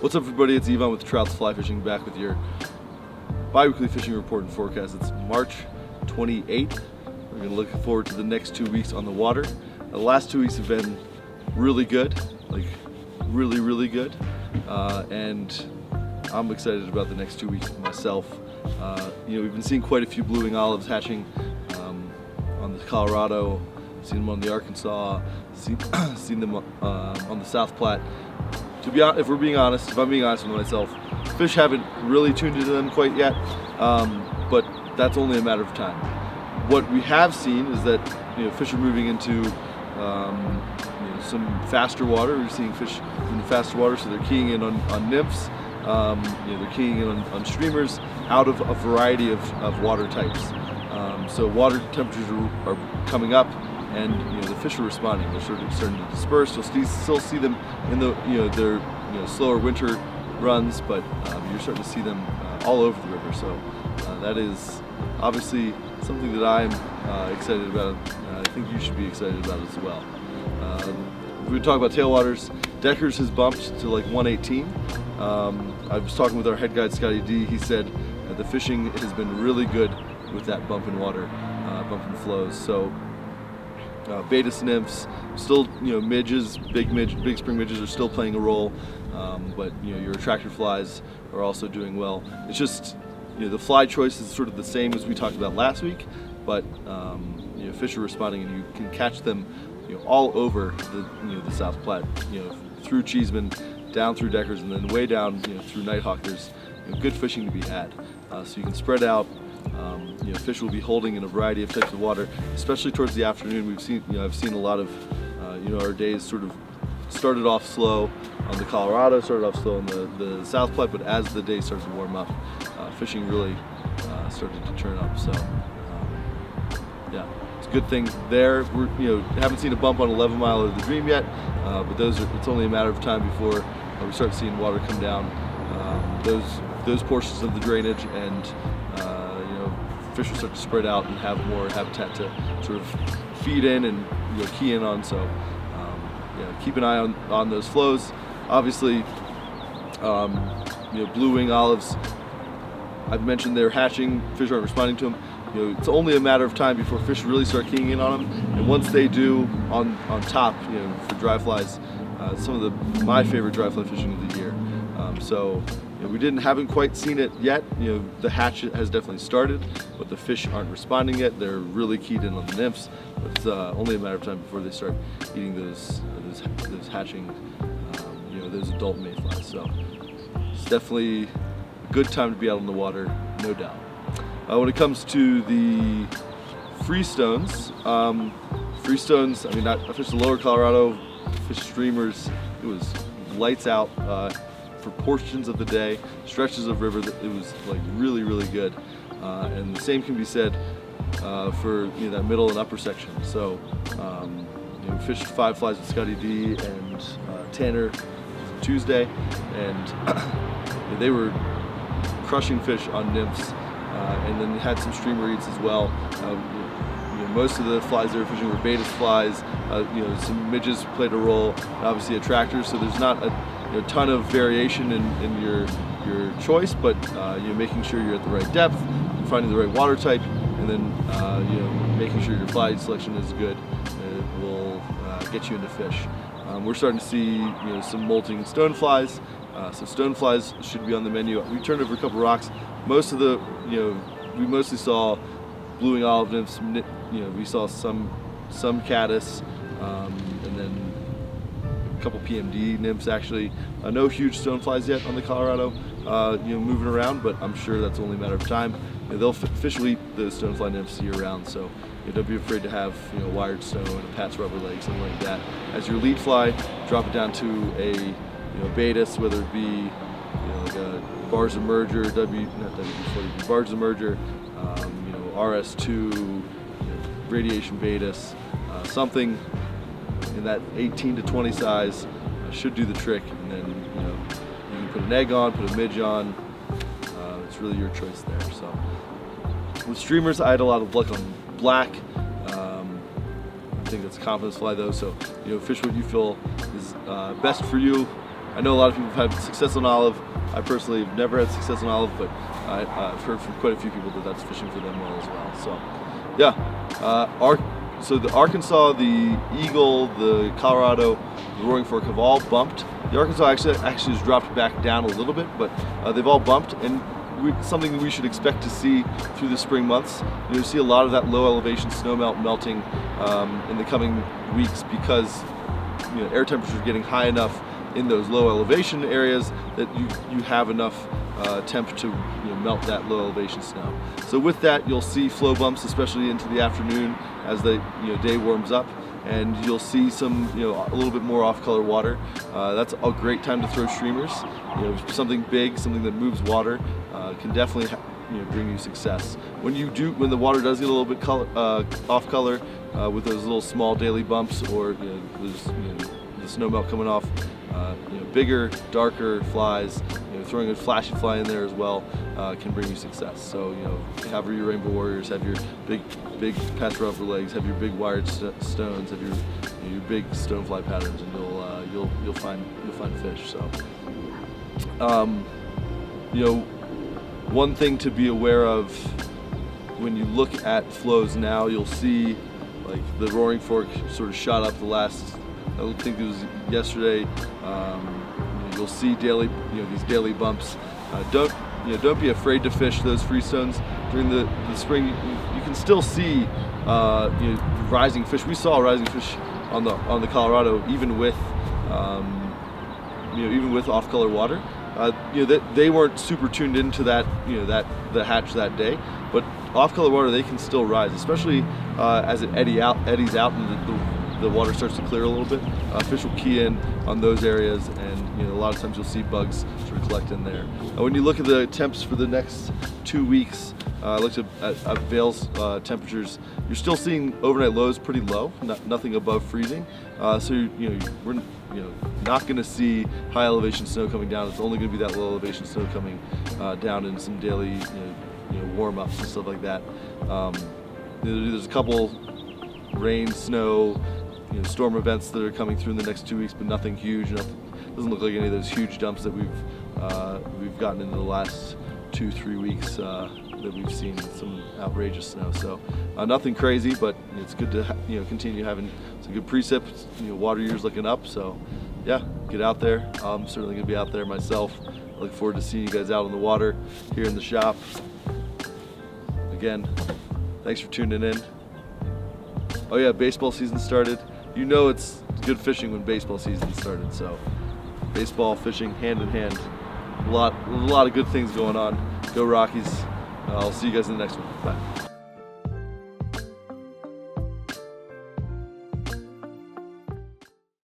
What's up, everybody? It's Ivan with Trouts Fly Fishing, back with your bi-weekly fishing report and forecast. It's March 28th. We're going to look forward to the next 2 weeks on the water. The last 2 weeks have been really good, like really good, and I'm excited about the next 2 weeks myself. We've been seeing quite a few blue-wing olives hatching on the Colorado, seen them on the Arkansas, seen them on the South Platte. If I'm being honest with myself, fish haven't really tuned into them quite yet, but that's only a matter of time. What we have seen is that fish are moving into some faster water. We're seeing fish in faster water, so they're keying in on nymphs. They're keying in on streamers out of a variety of water types. So water temperatures are coming up, and the fish are responding. They're sort of starting to disperse. You'll still see them in their slower winter runs, but you're starting to see them all over the river. So that is obviously something that I'm excited about. I think you should be excited about as well. If we talk about tailwaters, Deckers has bumped to like 118. I was talking with our head guide Scotty D. He said the fishing has been really good with that bump in water, bump in flows. So Baetis nymphs, still midges, big spring midges are still playing a role, but your attractor flies are also doing well. It's just the fly choice is sort of the same as we talked about last week, but fish are responding, and you can catch them all over the South Platte, through Cheeseman, down through Deckers, and then way down through Nighthawk. There's good fishing to be had, so you can spread out. Fish will be holding in a variety of types of water, especially towards the afternoon. I've seen a lot of our days sort of started off slow on the Colorado, started off slow on the South Platte, but as the day started to warm up, fishing really started to turn up. So yeah, it's a good thing there. We haven't seen a bump on 11 Mile or the Dream yet, but it's only a matter of time before we start seeing water come down those portions of the drainage, and fish will start to spread out and have more habitat to sort of feed in and key in on. So keep an eye on those flows. Obviously, blue-wing olives, I've mentioned they're hatching. Fish aren't responding to them. It's only a matter of time before fish really start keying in on them, and once they do, on top, for dry flies, some of my favorite dry fly fishing of the year. We haven't quite seen it yet. The hatch has definitely started, but the fish aren't responding yet. They're really keyed in on the nymphs, but it's only a matter of time before they start eating those hatching, those adult mayflies. So it's definitely a good time to be out on the water, no doubt. When it comes to the freestones, I fished the lower Colorado, fished streamers. It was lights out for portions of the day, stretches of river. It was like really good, and the same can be said for that middle and upper section. So we fished 5 flies with Scotty D and Tanner Tuesday, and they were crushing fish on nymphs, and then had some streamer eats as well. Most of the flies they were fishing were Baetis flies. Some midges played a role, and obviously attractors. So there's not a ton of variation in your choice, but making sure you're at the right depth, finding the right water type, and then making sure your fly selection is good will get you into fish. We're starting to see some molting stone flies, so stone flies should be on the menu. We turned over a couple rocks. We mostly saw blue-wing olive nymphs. We saw some caddis, and then a couple PMD nymphs actually. No huge stoneflies yet on the Colorado, moving around, but I'm sure that's only a matter of time. Fish will eat those stonefly nymphs year-round, so don't be afraid to have wired stone, a Pat's rubber leg, something like that as your lead fly. Drop it down to a Baetis, whether it be like a Bars Emerger, Bars Emerger, RS2, radiation Baetis, something in that 18 to 20 size should do the trick. And then you can put an egg on, put a midge on. It's really your choice there. So with streamers, I had a lot of luck on black. I think that's a confidence fly though. So fish what you feel is best for you. I know a lot of people have had success on olive. I personally have never had success on olive, but I've heard from quite a few people that that's fishing for them well as well. So yeah, so the Arkansas, the Eagle, the Colorado, the Roaring Fork have all bumped. The Arkansas actually has dropped back down a little bit, but they've all bumped, and something we should expect to see through the spring months. You'll see a lot of that low elevation snowmelt melting in the coming weeks, because air temperatures are getting high enough in those low elevation areas that you have enough temp to melt that low elevation snow. So with that, you'll see flow bumps, especially into the afternoon as the day warms up, and you'll see some a little bit more off-color water. That's a great time to throw streamers. Something big, something that moves water, can definitely bring you success. When the water does get a little bit off color with those little small daily bumps, or the snow melt coming off, bigger, darker flies, throwing a flashy fly in there as well can bring you success. So have your rainbow warriors, have your big patch rubber legs, have your big wired stones, have your big stonefly patterns, and you'll find fish. So one thing to be aware of when you look at flows now, you'll see like the Roaring Fork sort of shot up the last, I think it was yesterday. You'll see these daily bumps. Don't be afraid to fish those freestones during the spring. You can still see rising fish. We saw rising fish on the Colorado, even with off-color water. They weren't super tuned into that the hatch that day, but off-color water, they can still rise, especially as it eddies out and the water starts to clear a little bit. Fish will key in on those areas, and a lot of times you'll see bugs sort of collect in there. When you look at the temps for the next 2 weeks, I looked at Vail's temperatures. You're still seeing overnight lows pretty low, nothing above freezing. So we're not going to see high elevation snow coming down. It's only going to be that low elevation snow coming down in some daily warm ups and stuff like that. There's a couple rain, snow, storm events that are coming through in the next 2 weeks, but nothing huge. Doesn't look like any of those huge dumps that we've gotten in the last 2-3 weeks that we've seen some outrageous snow. So nothing crazy, but it's good to continue having some good precip. Water year's looking up, so yeah, get out there. I'm certainly gonna be out there myself. I look forward to seeing you guys out on the water here in the shop. Again, thanks for tuning in. Oh yeah, baseball season started. It's good fishing when baseball season started. So baseball, fishing, hand in hand. A lot of good things going on. Go Rockies. I'll see you guys in the next one. Bye.